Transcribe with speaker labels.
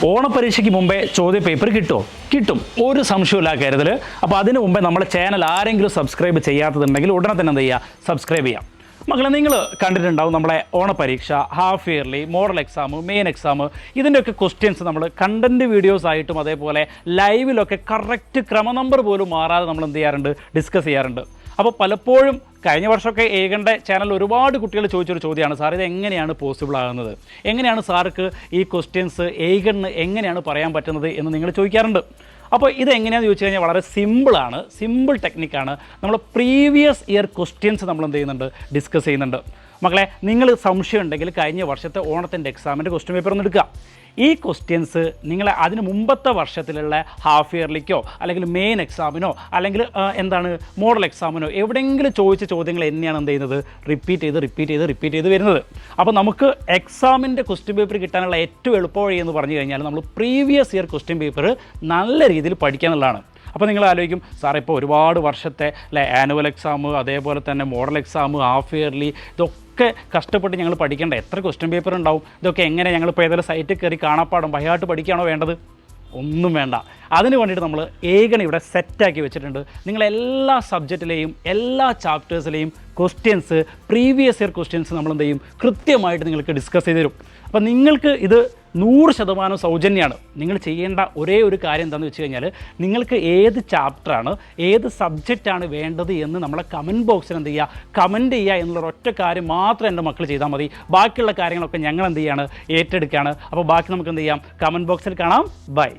Speaker 1: ഓണപരീക്ഷയ്ക്ക് മുമ്പേ ചോദ്യപേപ്പർ കിട്ടും, ഒരു സംശയമില്ല കാര്യത്തിൽ. അപ്പോൾ അതിന് മുമ്പേ നമ്മുടെ ചാനൽ ആരെങ്കിലും സബ്സ്ക്രൈബ് ചെയ്യാത്തതുണ്ടെങ്കിൽ ഉടനെ തന്നെ എന്ത് ചെയ്യുക, സബ്സ്ക്രൈബ് ചെയ്യാം. മക്കളെ, നിങ്ങൾ കണ്ടിട്ടുണ്ടാവും നമ്മളെ ഓണപരീക്ഷ, half yearly, model exam, main exam, ഇതിൻ്റെയൊക്കെ ക്വസ്റ്റ്യൻസ് നമ്മൾ കണ്ടൻറ്റ് വീഡിയോസ് ആയിട്ടും അതേപോലെ ലൈവിലൊക്കെ കറക്റ്റ് ക്രമനമ്പർ പോലും മാറാതെ നമ്മൾ എന്ത് ചെയ്യാറുണ്ട്, ഡിസ്കസ് ചെയ്യാറുണ്ട്. അപ്പോൾ പലപ്പോഴും കഴിഞ്ഞ വർഷമൊക്കെ ഏകൻ്റെ ചാനൽ ഒരുപാട് കുട്ടികൾ ചോദിച്ചൊരു ചോദ്യമാണ്, സാർ ഇത് എങ്ങനെയാണ് പോസിബിൾ ആകുന്നത്, എങ്ങനെയാണ് സാർക്ക് ഈ ക്വസ്റ്റ്യൻസ് ഏകന് എങ്ങനെയാണ് പറയാൻ പറ്റുന്നത് എന്ന് നിങ്ങൾ ചോദിക്കാറുണ്ട്. അപ്പോൾ ഇതെങ്ങനെയാണെന്ന് ചോദിച്ചു കഴിഞ്ഞാൽ വളരെ സിമ്പിളാണ്, സിമ്പിൾ ടെക്നിക്കാണ്. നമ്മൾ പ്രീവിയസ് ഇയർ ക്വസ്റ്റ്യൻസ് നമ്മൾ എന്ത് ചെയ്യുന്നുണ്ട്, ഡിസ്കസ് ചെയ്യുന്നുണ്ട്. മക്കളെ, നിങ്ങൾ സംശയം ഉണ്ടെങ്കിൽ കഴിഞ്ഞ വർഷത്തെ ഓണത്തിൻ്റെ എക്സാമിൻ്റെ ക്വസ്റ്റ്യൻ പേപ്പർ ഒന്ന് എടുക്കുക. ഈ ക്വസ്റ്റ്യൻസ് നിങ്ങൾ അതിന് മുമ്പത്തെ വർഷത്തിലുള്ള ഹാഫ് ഇയർലിക്കോ അല്ലെങ്കിൽ മെയിൻ എക്സാമിനോ അല്ലെങ്കിൽ മോഡൽ എക്സാമിനോ എവിടെയെങ്കിലും ചോദിച്ച ചോദ്യങ്ങൾ തന്നെയാണ് എന്ത് ചെയ്യുന്നത്, റിപ്പീറ്റ് ചെയ്ത് വരുന്നത്. അപ്പോൾ നമുക്ക് എക്സാമിൻ്റെ ക്വസ്റ്റ്യൻ പേപ്പർ കിട്ടാനുള്ള ഏറ്റവും എളുപ്പവഴി എന്ന് പറഞ്ഞു കഴിഞ്ഞാൽ നമ്മൾ പ്രീവിയസ് ഇയർ ക്വസ്റ്റ്യൻ പേപ്പർ നല്ല രീതിയിൽ പഠിക്കുക എന്നുള്ളതാണ്. അപ്പോൾ നിങ്ങൾ ആലോചിക്കും, സാർ ഇപ്പോൾ ഒരുപാട് വർഷത്തെ ആനുവൽ എക്സാം, അതേപോലെ തന്നെ മോഡൽ എക്സാം, ഹാഫ് ഇയർലി, ഇതൊക്കെ കഷ്ടപ്പെട്ട് ഞങ്ങൾ പഠിക്കേണ്ട, എത്ര ക്വസ്റ്റ്യൻ പേപ്പർ ഉണ്ടാവും, ഇതൊക്കെ എങ്ങനെ ഞങ്ങളിപ്പോൾ ഏതെങ്കിലും സൈറ്റിൽ കയറി കാണാപ്പാടും ബൈഹാർട്ട് പഠിക്കുകയാണോ വേണ്ടത്? ഒന്നും വേണ്ട. അതിന് വേണ്ടിയിട്ട് നമ്മൾ ഏകനെ ഇവിടെ സെറ്റാക്കി വെച്ചിട്ടുണ്ട്. നിങ്ങളെല്ലാ സബ്ജക്റ്റിലെയും എല്ലാ ചാപ്റ്റേഴ്സിലെയും ക്വസ്റ്റ്യൻസ്, പ്രീവിയസ് ഇയർ ക്വസ്റ്റ്യൻസ് നമ്മൾ എന്ത് ചെയ്യും, കൃത്യമായിട്ട് നിങ്ങൾക്ക് ഡിസ്കസ് ചെയ്ത് തരും. അപ്പോൾ നിങ്ങൾക്ക് ഇത് 100% സൗജന്യമാണ്. നിങ്ങൾ ചെയ്യേണ്ട ഒരേ ഒരു കാര്യം എന്താണെന്ന് വെച്ച് കഴിഞ്ഞാൽ, നിങ്ങൾക്ക് ഏത് ചാപ്റ്ററാണ്, ഏത് സബ്ജക്റ്റാണ് വേണ്ടത് എന്ന് നമ്മളെ കമൻറ്റ് ബോക്സിൽ എന്ത് ചെയ്യുക, കമൻറ്റ് ചെയ്യുക എന്നുള്ള ഒറ്റ കാര്യം മാത്രം എൻ്റെ മക്കൾ ചെയ്താൽ മതി. ബാക്കിയുള്ള കാര്യങ്ങളൊക്കെ ഞങ്ങൾ എന്ത് ചെയ്യുകയാണ്, ഏറ്റെടുക്കുകയാണ്. അപ്പോൾ ബാക്കി നമുക്ക് എന്ത് ചെയ്യാം, കമൻറ്റ് ബോക്സിൽ കാണാം. ബൈ.